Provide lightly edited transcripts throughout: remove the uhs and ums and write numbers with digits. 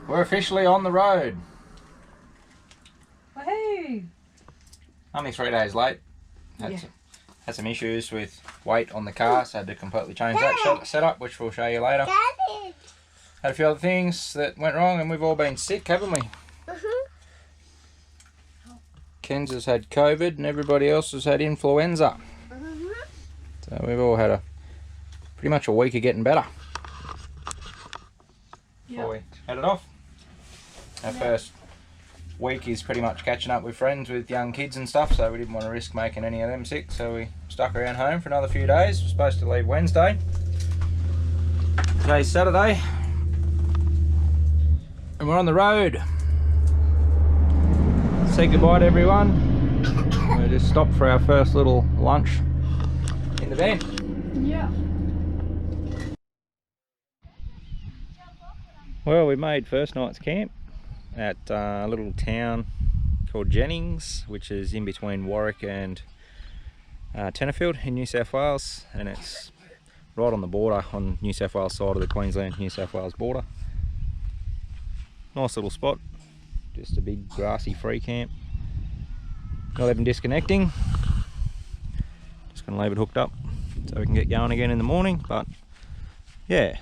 We're officially on the road. Hey! Only 3 days late. Had some issues with weight on the car, so had to completely change that setup, which we'll show you later. Had a few other things that went wrong, and we've all been sick, haven't we? Ken's has had COVID, and everybody else has had influenza. So we've all had pretty much a week of getting better. Before we headed off. Our first week is pretty much catching up with friends with young kids and stuff, so we didn't want to risk making any of them sick, so we stuck around home for another few days. We're supposed to leave Wednesday. Today's Saturday, and we're on the road. Say goodbye to everyone. We just stopped for our first little lunch in the van. Yeah. Well, we made first night's camp at a little town called Jennings, which is in between Warwick and Tenterfield in New South Wales, and it's right on the border, on New South Wales side of the Queensland-New South Wales border. Nice little spot, just a big grassy free camp. Not even disconnecting, just going to leave it hooked up so we can get going again in the morning. But yeah,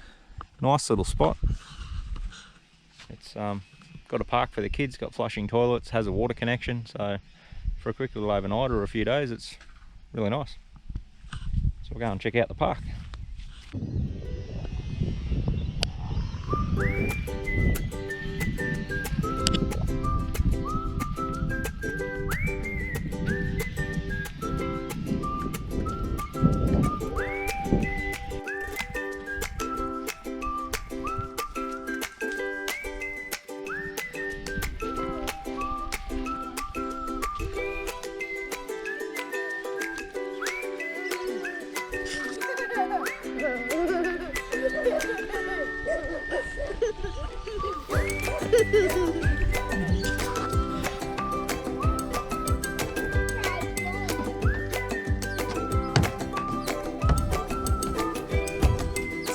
nice little spot. It's got a park for the kids, got flushing toilets, has a water connection, so for a quick little overnight or a few days it's really nice. So we'll go and check out the park.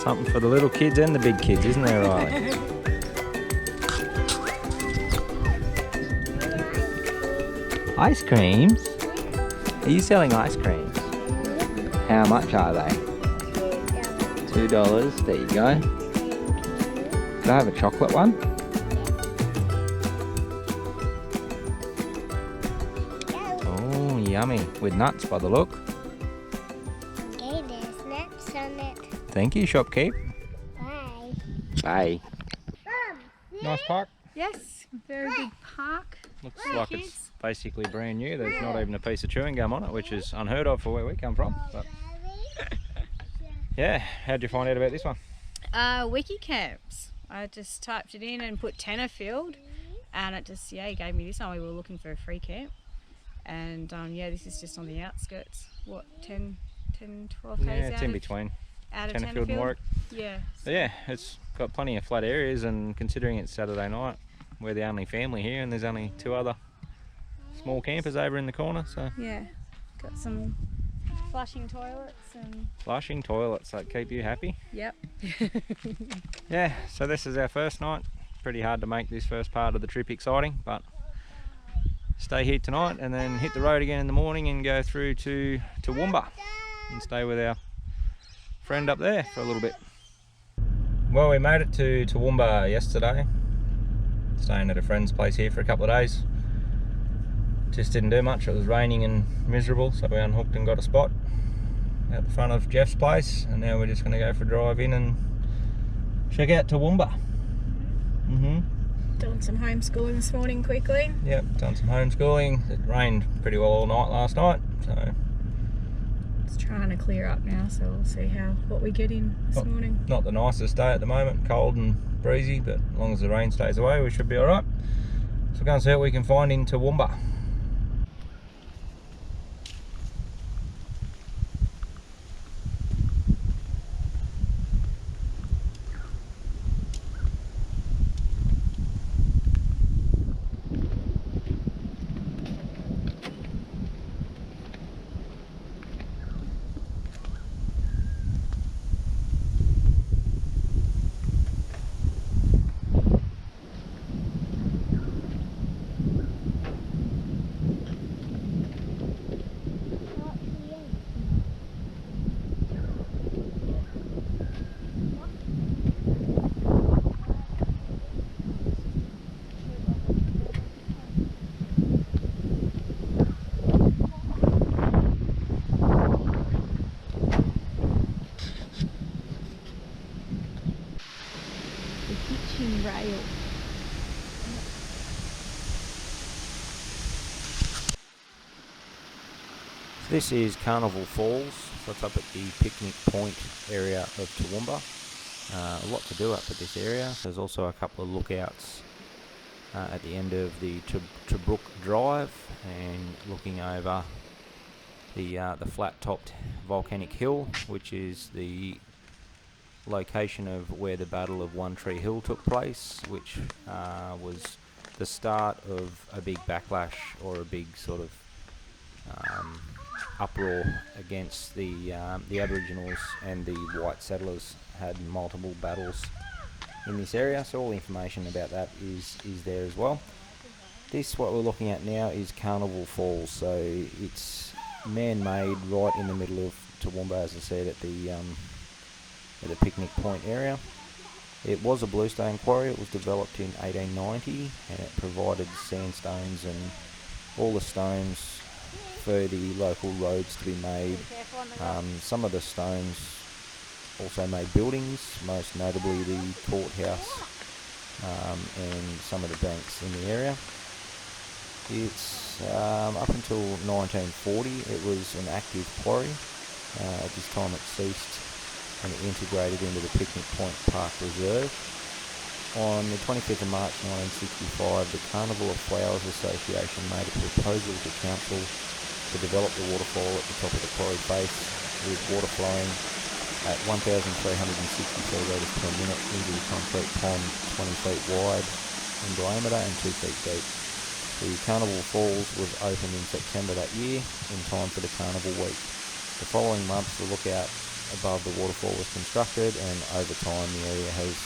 Something for the little kids and the big kids, isn't there, Riley? Ice creams? Are you selling ice creams? How much are they? $2. There you go. Could I have a chocolate one? Oh, yummy. With nuts by the look. Okay, there's nuts on it. Thank you, shopkeep. Bye. Bye. Nice park. Yes, very big park. Looks like it's basically brand new. There's not even a piece of chewing gum on it, which is unheard of for where we come from. But yeah, how'd you find out about this one? Wiki camps. I just typed it in and put Tenterfield, and it just gave me this one. We were looking for a free camp, and this is just on the outskirts. What, 10, 12 k's Yeah, it's in between out of Tenterfield and Warwick. Yeah. But yeah, it's got plenty of flat areas, and considering it's Saturday night, we're the only family here, and there's only 2 other small campers over in the corner. So Yeah, got some flushing toilets and. Flushing toilets that keep you happy. Yep. Yeah, so this is our first night. Pretty hard to make this first part of the trip exciting, but stay here tonight and then hit the road again in the morning and go through to Toowoomba and stay with our friend up there for a little bit. Well, we made it to Toowoomba yesterday, staying at a friend's place here for a couple of days. Just didn't do much. It was raining and miserable, so we unhooked and got a spot at the front of Jeff's place, and now we're just going to go for a drive in and check out Toowoomba. Doing some homeschooling this morning quickly. Yep, done some homeschooling. It rained pretty well all night last night, so It's trying to clear up now, so we'll see what we get in this morning. not the nicest day at the moment, cold and breezy, but as long as the rain stays away we should be alright. So we'll go and see what we can find in Toowoomba. This is Carnival Falls, so it's up at the picnic point area of Toowoomba. A lot to do up at this area. There's also a couple of lookouts at the end of the Stradbroke Drive, and looking over the flat-topped volcanic hill, which is the location of where the Battle of One Tree Hill took place, which was the start of a big backlash, or a big sort of uproar against the Aboriginals, and the white settlers had multiple battles in this area. So all the information about that is there as well. What we're looking at now is Carnival Falls, so it's man-made right in the middle of Toowoomba, as I said, at the picnic point area. It was a bluestone quarry. It was developed in 1890, and it provided sandstones and all the stones for the local roads to be made. Some of the stones also made buildings, most notably the courthouse, and some of the banks in the area. It's up until 1940 it was an active quarry. At this time it ceased, and it integrated into the Picnic Point Park Reserve. On the 25th of March 1965, the Carnival of Flowers Association made a proposal to council to develop the waterfall at the top of the quarry face, with water flowing at 1,360 kilolitres per minute into the concrete pond 20 feet wide in diameter and 2 feet deep. The Carnival Falls was opened in September that year, in time for the Carnival Week. The following months, the lookout above the waterfall was constructed, and over time the area has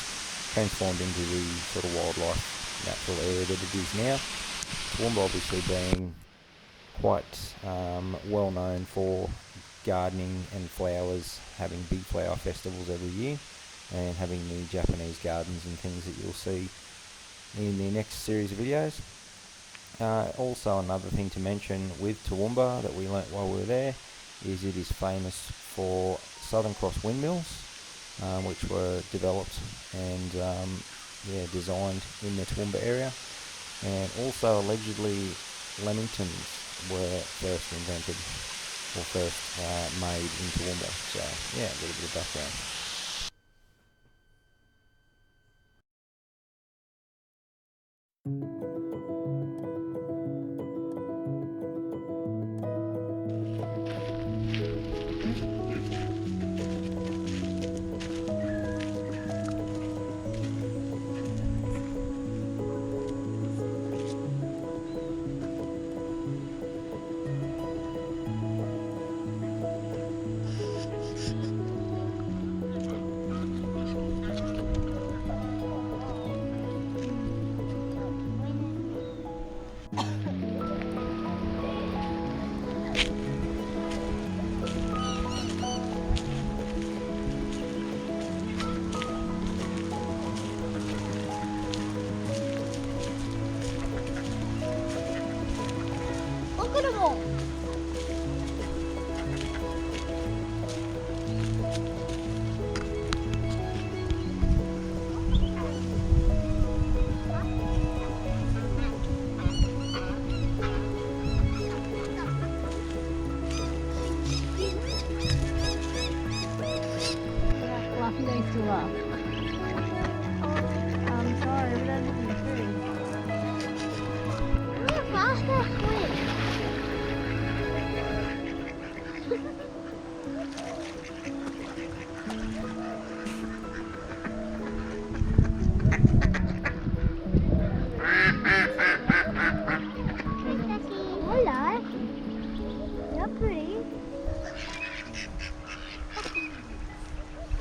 transformed into the sort of wildlife natural area that it is now. Toowoomba obviously being quite well known for gardening and flowers, having big flower festivals every year, and having the Japanese gardens and things that you'll see in the next series of videos. Also, another thing to mention with Toowoomba that we learnt while we were there is it is famous for Southern Cross windmills, which were developed and designed in the Toowoomba area, and also allegedly Lamingtons were first invented, or first made in Toowoomba. So yeah, a little bit of background. Look at them all. Fluffy they still up. I'm sorry, but that isn't true. Look how fast they swim. Hello. You're pretty.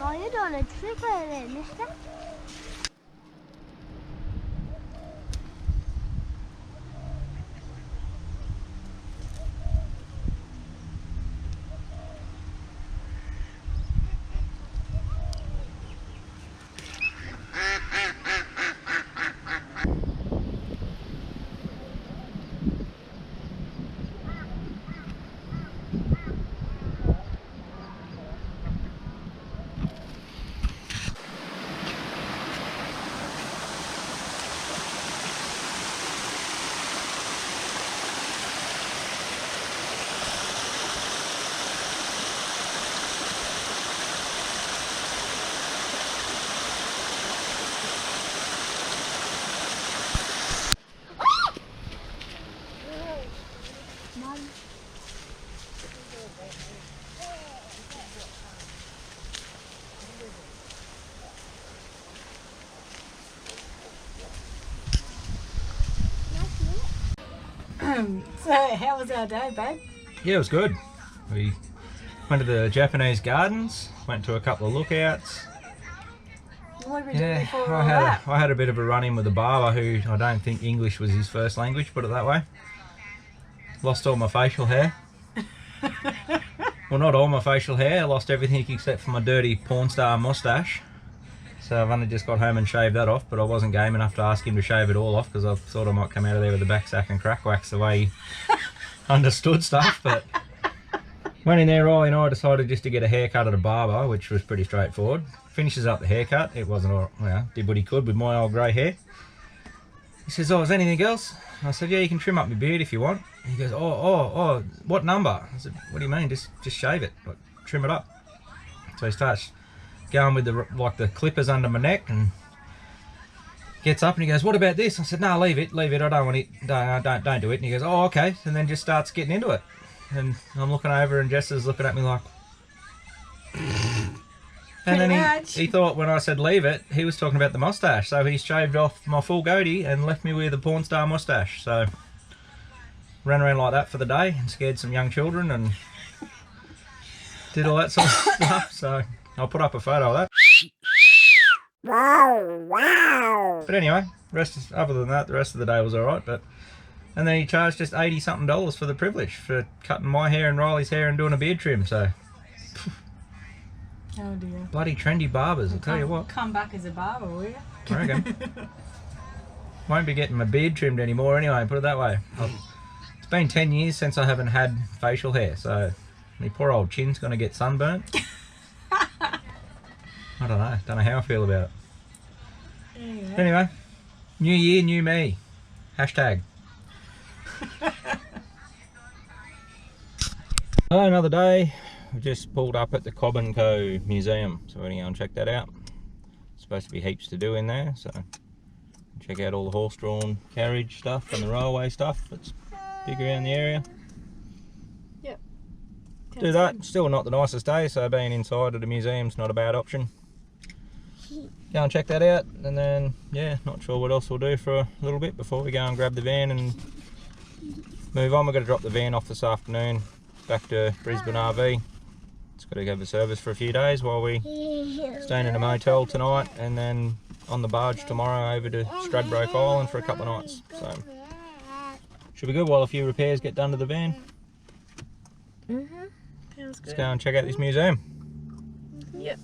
Oh, you're doing a trick over there, mister. So, how was our day, babe? Yeah, it was good. We went to the Japanese gardens, went to a couple of lookouts. What did we do before all I that? had a bit of a run-in with a barber who I don't think English was his first language, put it that way. Lost all my facial hair. Well, not all my facial hair, I lost everything except for my dirty porn star moustache. So I've only just got home and shaved that off, but I wasn't game enough to ask him to shave it all off because I thought I might come out of there with a back sack and crack wax the way he understood stuff. But went in there, Riley and I decided just to get a haircut at a barber, which was pretty straightforward. Finishes up the haircut, it wasn't all, well, did what he could with my old grey hair. He says, oh, is there anything else? I said, yeah, you can trim up my beard if you want. He goes, oh, what number? I said, what do you mean? Just shave it, like, trim it up. So he starts going with the clippers under my neck and gets up and he goes, what about this? I said, no, leave it, I don't want it, don't do it. And he goes, oh, okay, and then just starts getting into it. And I'm looking over and Jess is looking at me like... And then he thought when I said leave it, he was talking about the mustache. So he shaved off my full goatee and left me with a porn star mustache. So ran around like that for the day and scared some young children and did all that sort of stuff. So I'll put up a photo of that. But anyway, other than that, the rest of the day was alright. And then he charged just $80 something for the privilege for cutting my hair and Riley's hair and doing a beard trim. So Oh dear. bloody trendy barbers, I'll tell you what. Come back as a barber, will you? I reckon. Won't be getting my beard trimmed anymore anyway, put it that way. It's been 10 years since I haven't had facial hair, so my poor old chin's going to get sunburnt. I don't know how I feel about it. Anyway, new year, new me. Hashtag. Another day. We've just pulled up at the Cobb & Co Museum, so we're going to go and check that out. Supposed to be heaps to do in there, so check out all the horse-drawn carriage stuff and the railway stuff that's big around the area. Yep. Do that. Still not the nicest day, so being inside of the museum's not a bad option. Go and check that out, and then yeah, not sure what else we'll do for a little bit before we go and grab the van and move on. We're going to drop the van off this afternoon back to Brisbane RV. It's got to go for service for a few days while we staying in a motel tonight, and then on the barge tomorrow over to Stradbroke Island for a couple of nights. So should be good while a few repairs get done to the van. Sounds good. Let's go and check out this museum. Yep.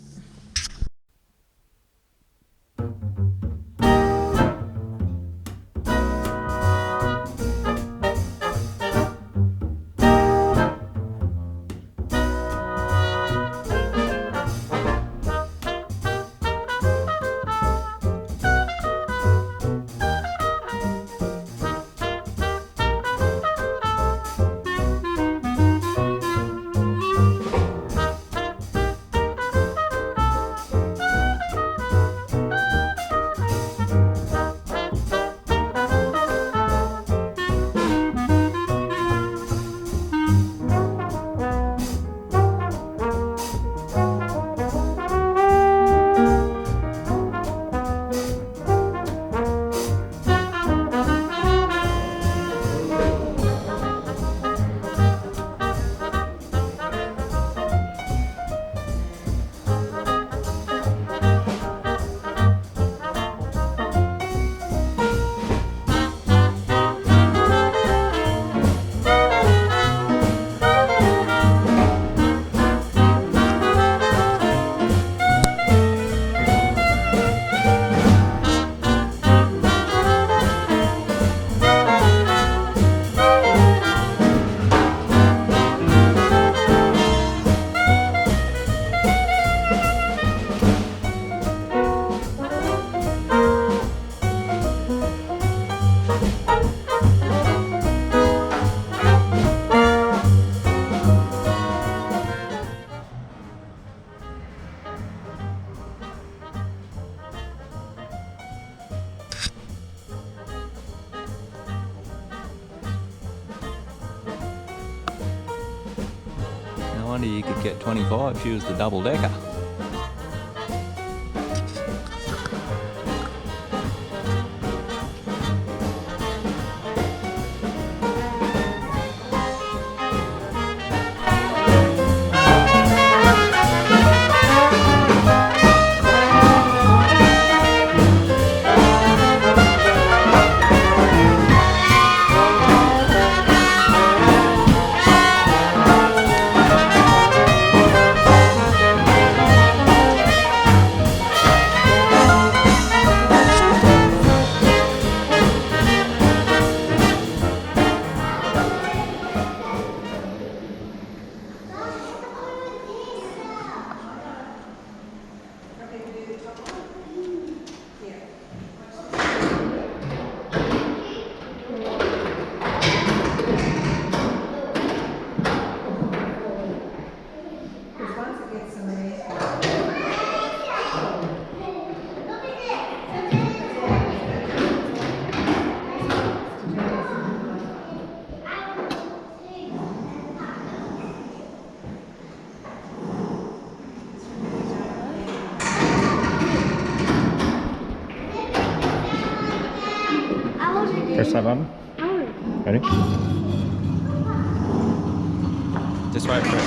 wonder you could get 25 if she was the double decker. Press that button. Ready? Just wait for it.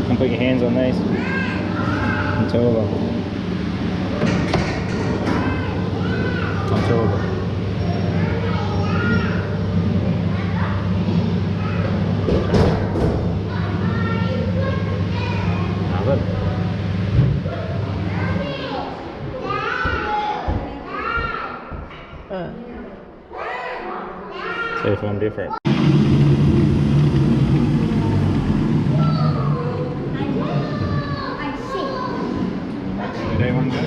And put your hands on these and two of them. On two of them. Now good. See if I'm different. Day one go.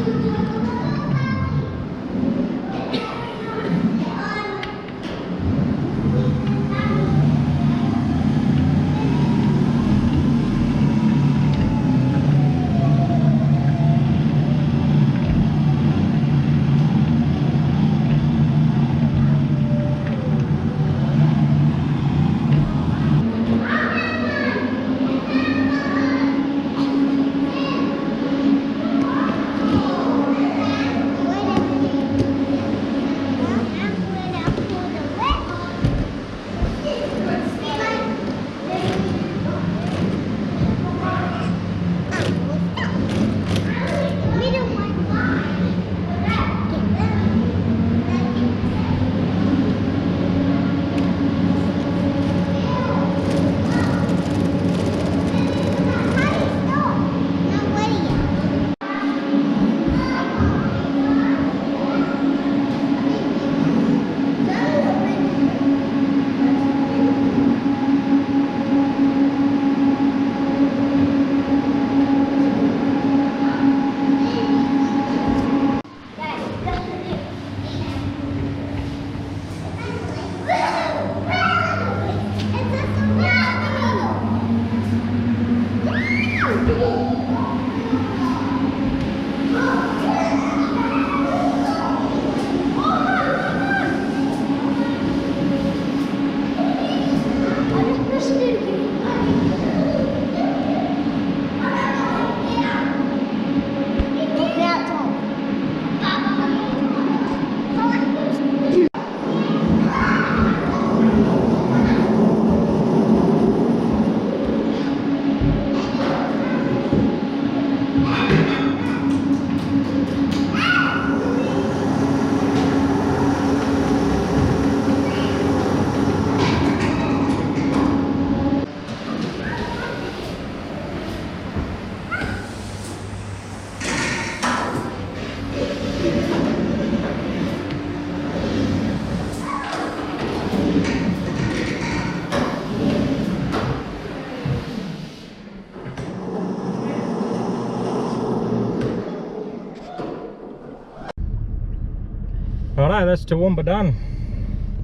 Righto, that's Toowoomba done.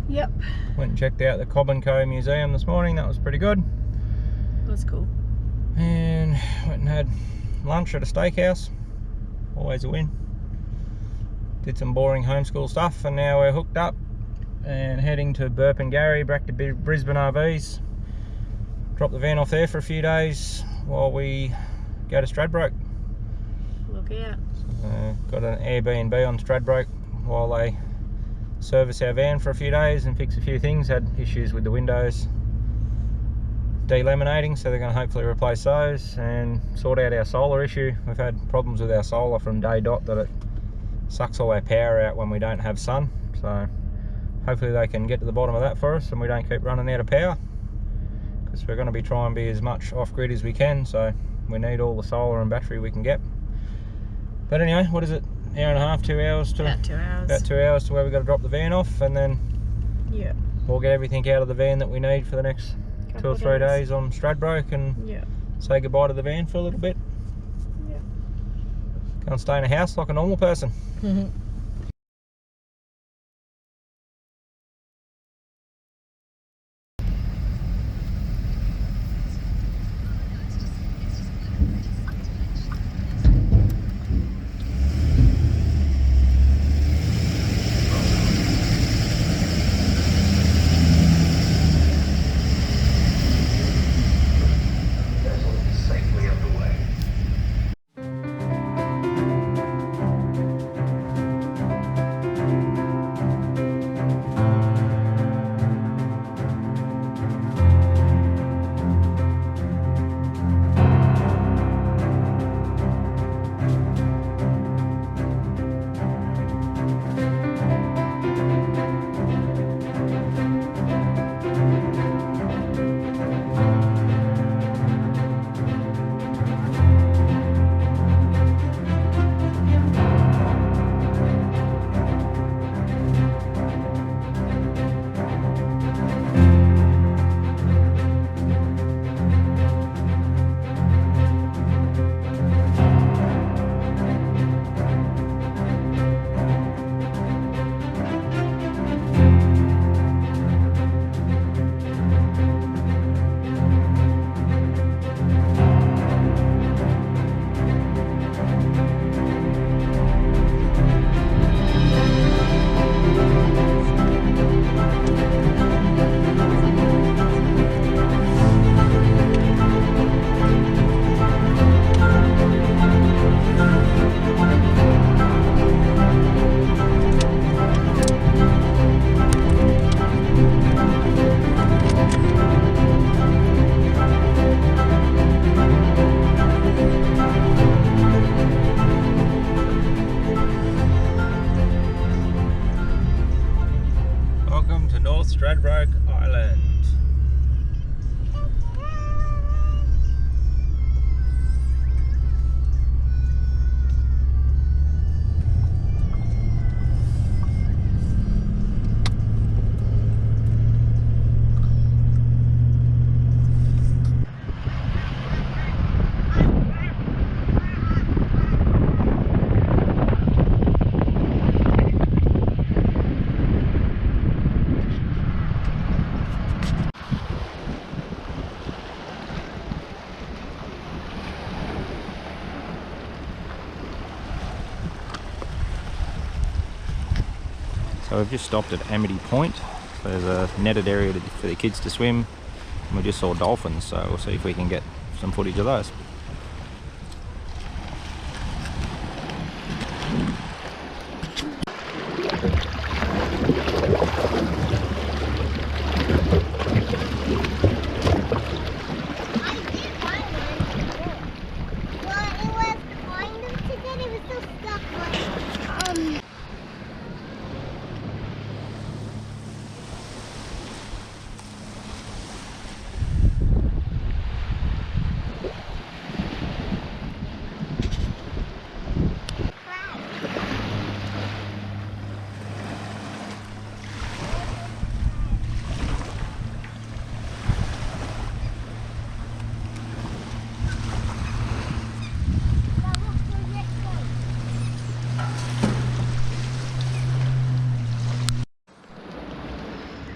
Yep. Went and checked out the Cobb & Co Museum this morning. That was pretty good. It was cool. And went and had lunch at a steakhouse. Always a win. Did some boring homeschool stuff, and now we're hooked up and heading to Burpengary, back to Brisbane RVs. Drop the van off there for a few days while we go to Stradbroke. Look out. Got an Airbnb on Stradbroke while they service our van for a few days and fix a few things. Had issues with the windows delaminating, so they're going to hopefully replace those and sort out our solar issue. We've had problems with our solar from day dot that it sucks all our power out when we don't have sun, so hopefully they can get to the bottom of that for us and we don't keep running out of power, because we're going to be trying to be as much off-grid as we can, so we need all the solar and battery we can get. But anyway, what is it, hour and a half, 2 hours to About 2 hours. about 2 hours to where we've got to drop the van off, and then Yeah. we'll get everything out of the van that we need for the next 2 or 3 days on Stradbroke and Yeah. say goodbye to the van for a little bit. Yeah. Go and stay in a house like a normal person. Welcome to North Stradbroke Island. So we've just stopped at Amity Point. So there's a netted area for the kids to swim, and we just saw dolphins, so we'll see if we can get some footage of those.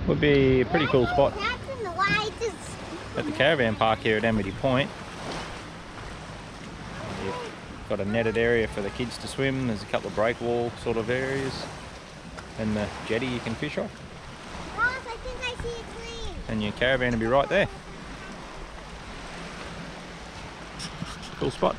Would be a pretty cool spot That's in the widest. at the caravan park here at Amity Point. You've got a netted area for the kids to swim. There's a couple of breakwall sort of areas, and the jetty you can fish off. Ross, I think I see a train. And your caravan will be right there. Cool spot.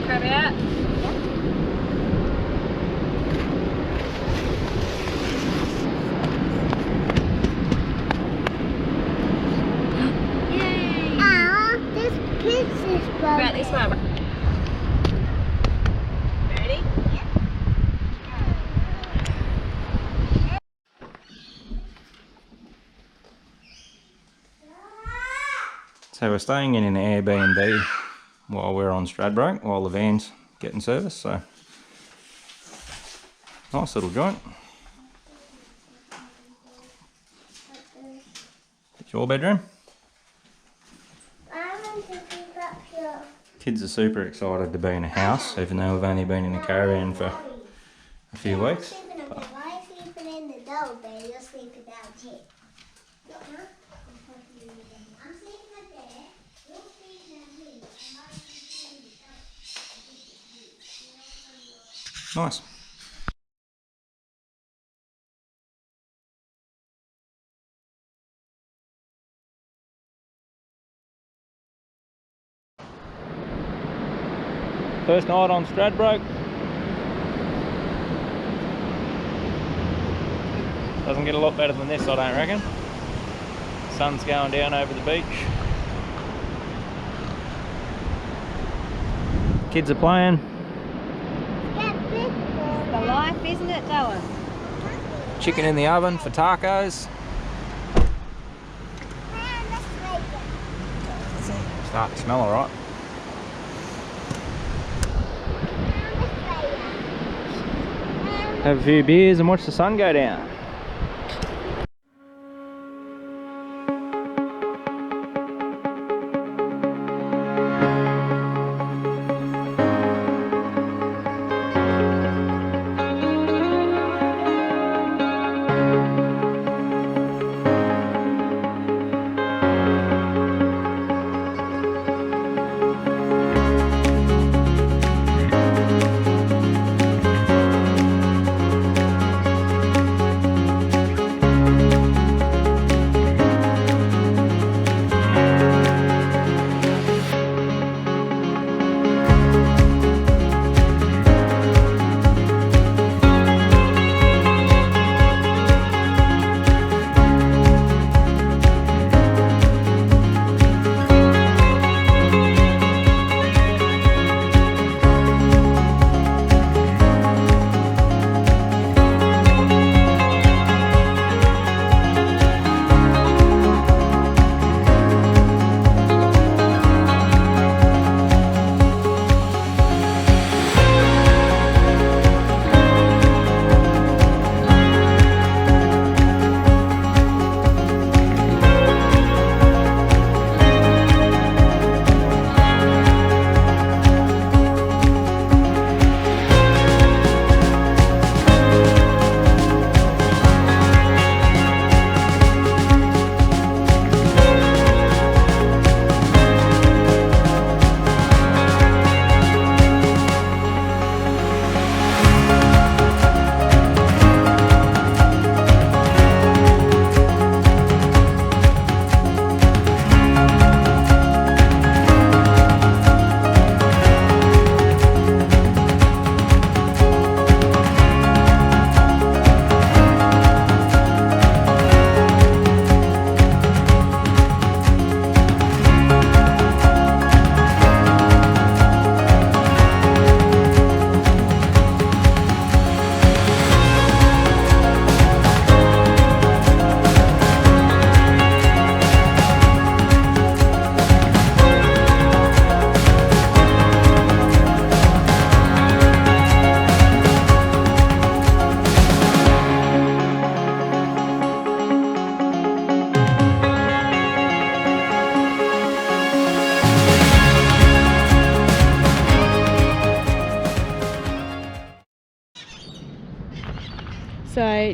Crab out. This pizza's broken. About this one. Ready? So we're staying in an Airbnb while we're on Stradbroke, while the van's getting service, so nice little joint. It's your bedroom. Kids are super excited to be in a house, even though we've only been in a caravan for a few weeks. But Why sleeping in the dog bed? You're sleeping down here. I'm sleeping up there. You're sleeping down here. nice. First night on Stradbroke. Doesn't get a lot better than this, I don't reckon. Sun's going down over the beach. Kids are playing. The life, isn't it, Dylan? Chicken in the oven for tacos. Starting to smell alright. Have a few beers and watch the sun go down.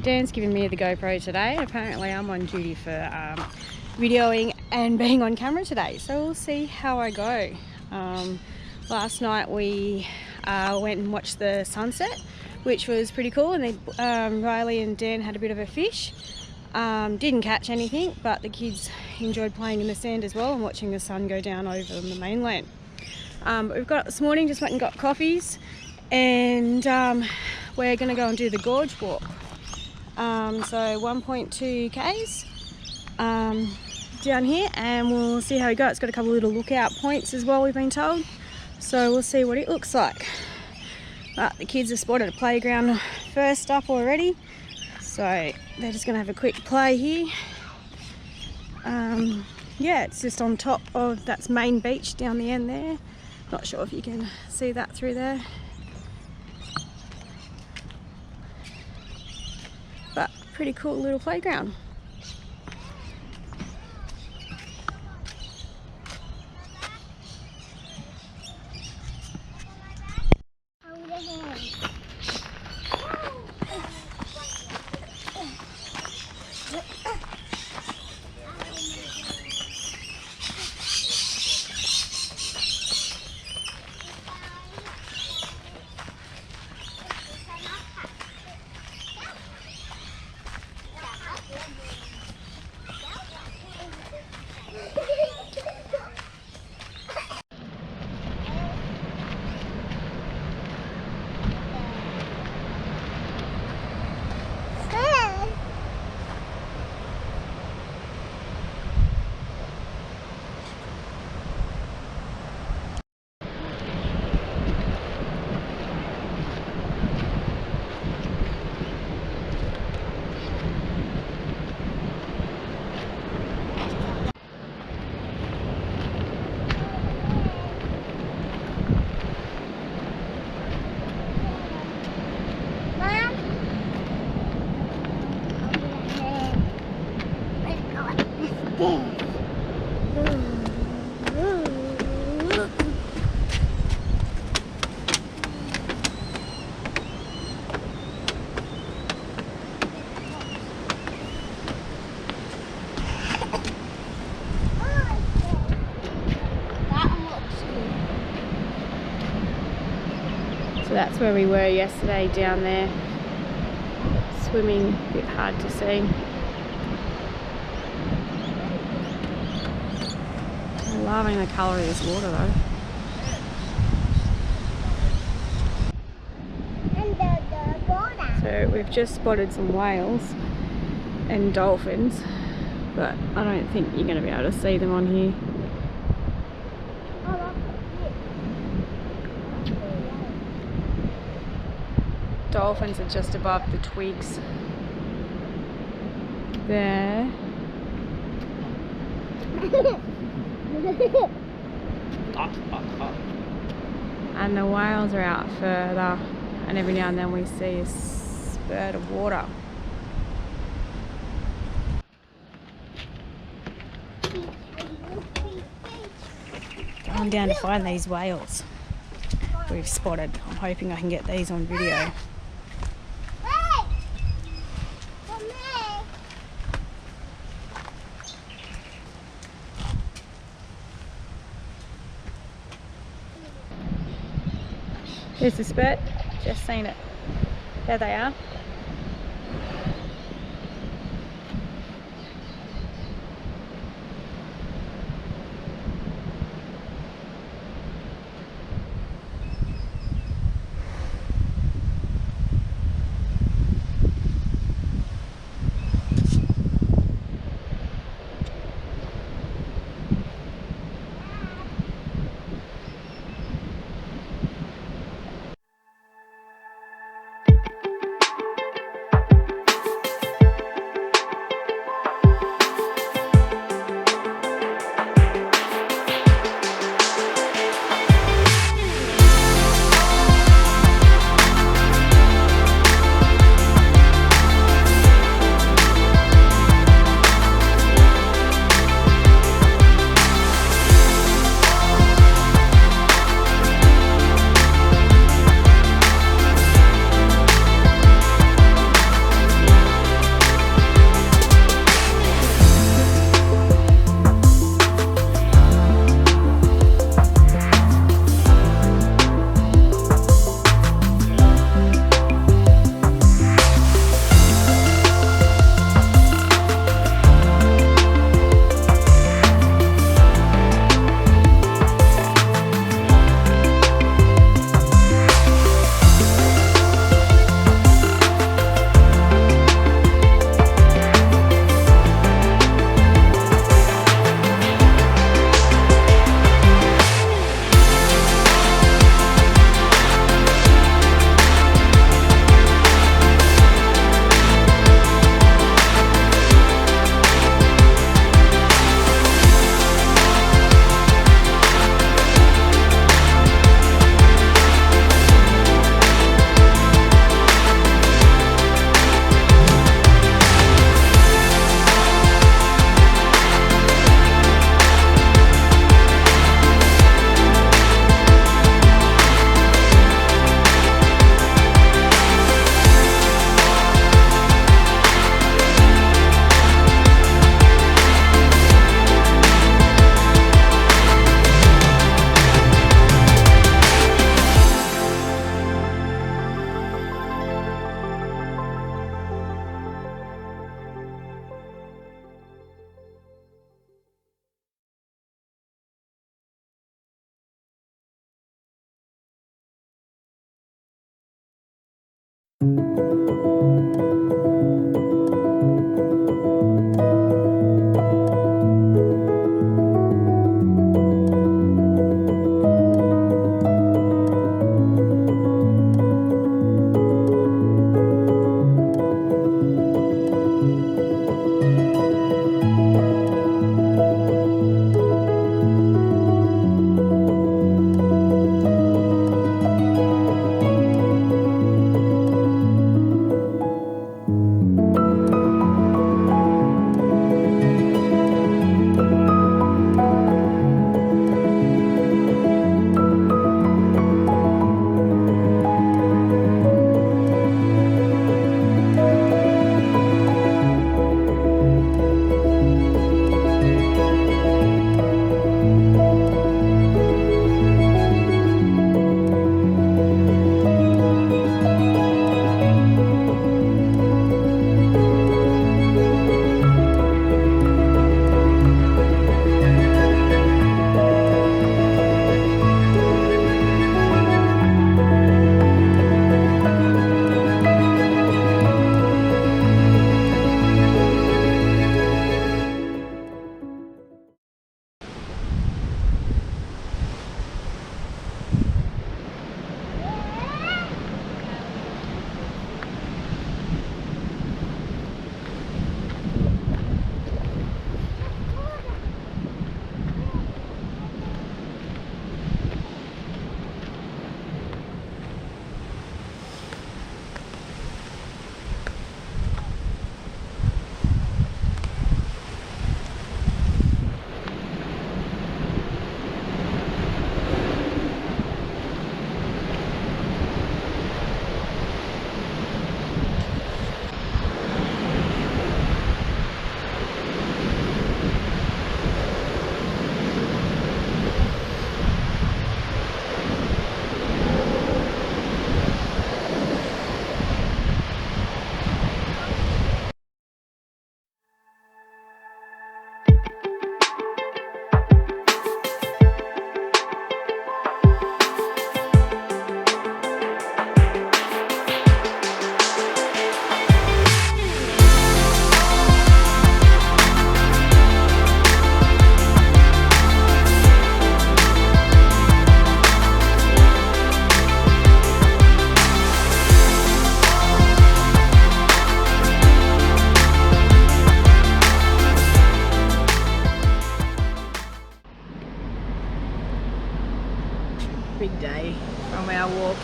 Dan's giving me the GoPro today. Apparently I'm on duty for videoing and being on camera today, so we'll see how I go. Last night we went and watched the sunset, which was pretty cool, and Riley and Dan had a bit of a fish. Didn't catch anything, but the kids enjoyed playing in the sand as well and watching the sun go down over the mainland. But we've got up this morning, just went and got coffees, and we're going to go and do the gorge walk. So 1.2 k's down here, and we'll see how we go. It's got a couple of little lookout points as well, we've been told, so we'll see what it looks like. But the kids have spotted a playground first up already, so they're just going to have a quick play here. Yeah, it's just on top of, that's Main Beach down the end there. Not sure if you can see that through there. But pretty cool little playground. So that's where we were yesterday, down there, swimming, a bit hard to see. I'm loving the colour of this water though. So we've just spotted some whales and dolphins, but I don't think you're going to be able to see them on here. Dolphins are just above the twigs there. And the whales are out further, and every now and then we see a spurt of water. Going down to find these whales we've spotted. I'm hoping I can get these on video. Here's the spurt, just seen it. There they are.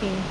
walking.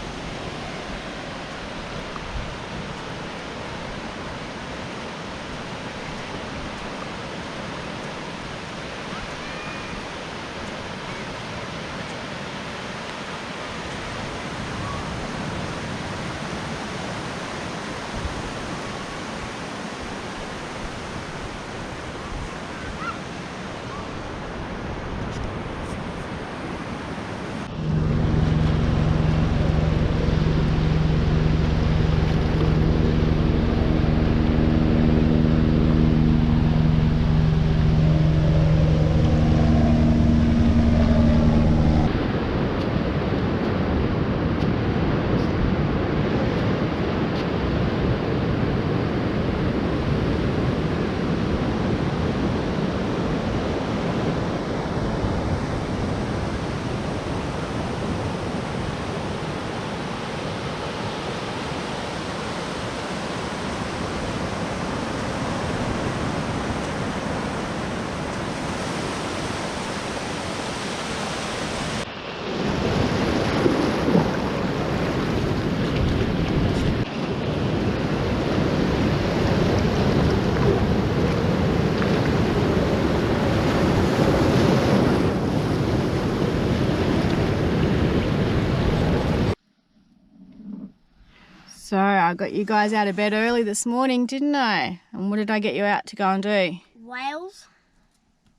So I got you guys out of bed early this morning, didn't I? And what did I get you out to go and do? Whales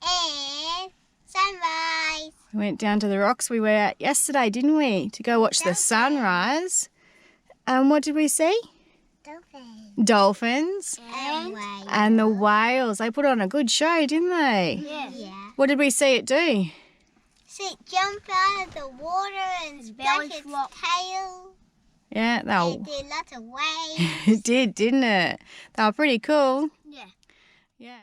and sunrise. We went down to the rocks we were at yesterday, didn't we? To go watch the Dolphins. sunrise. And what did we see? Dolphins. Dolphins. And whales. And the whales. They put on a good show, didn't they? Yeah. What did we see it do? See it jump out of the water and splash its tail. Yeah, It did lots of waves. it did, didn't it? They were pretty cool. Yeah. Yeah.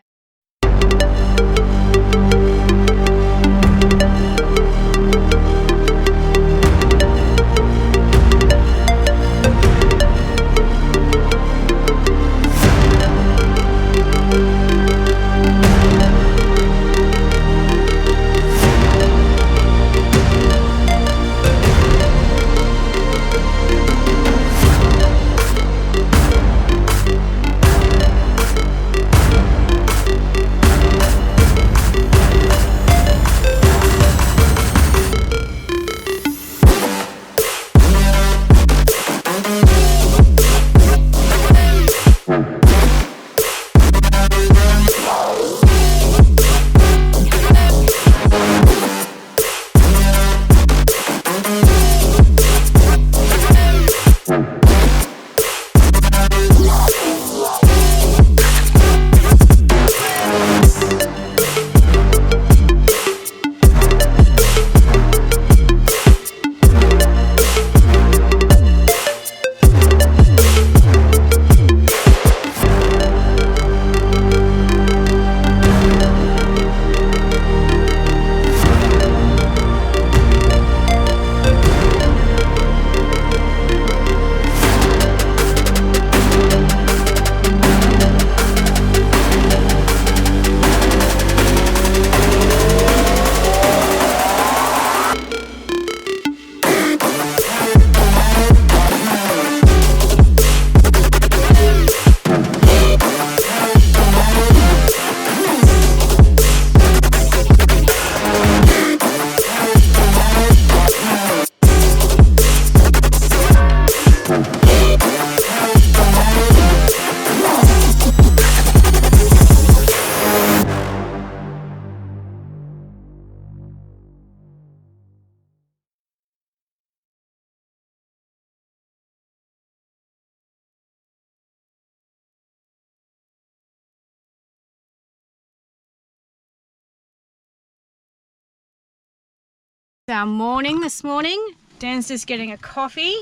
Our morning this morning. Dan's just getting a coffee,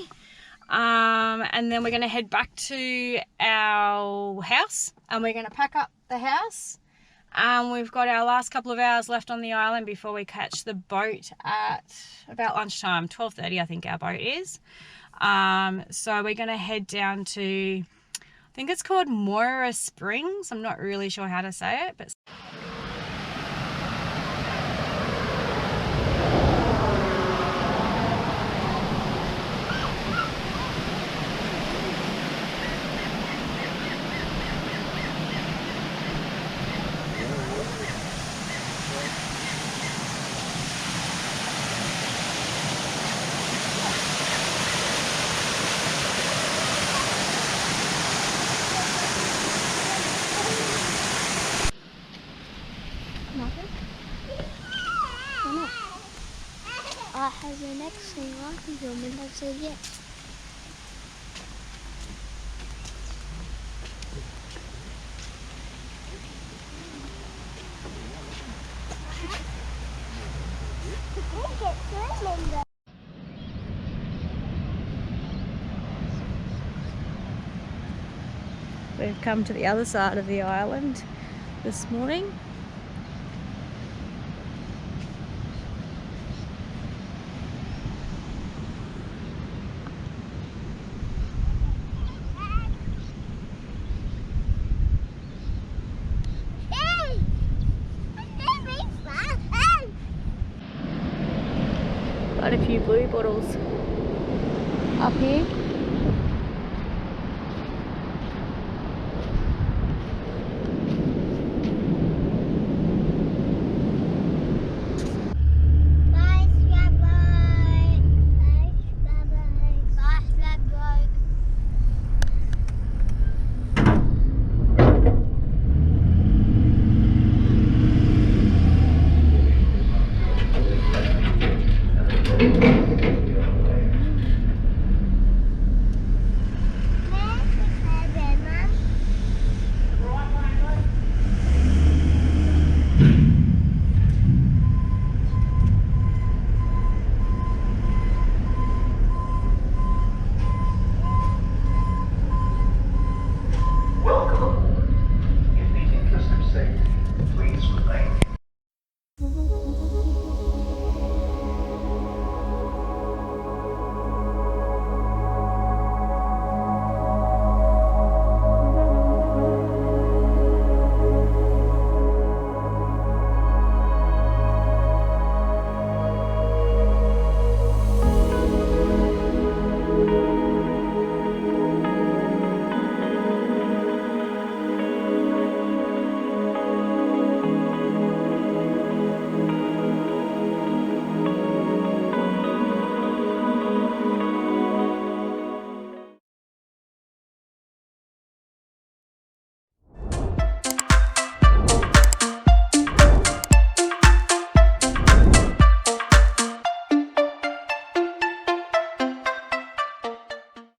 and then we're going to head back to our house and we're going to pack up the house. We've got our last couple of hours left on the island before we catch the boat at about lunchtime, 12:30 I think our boat is. So we're going to head down to, I think it's called Moira Springs. I'm not really sure how to say it, but has the next thing I can film, and I said yes. We've come to the other side of the island this morning. Quite a few blue bottles up here. Bye, Stradbroke. Bye, Stradbroke. Bye, Stradbroke. Mum.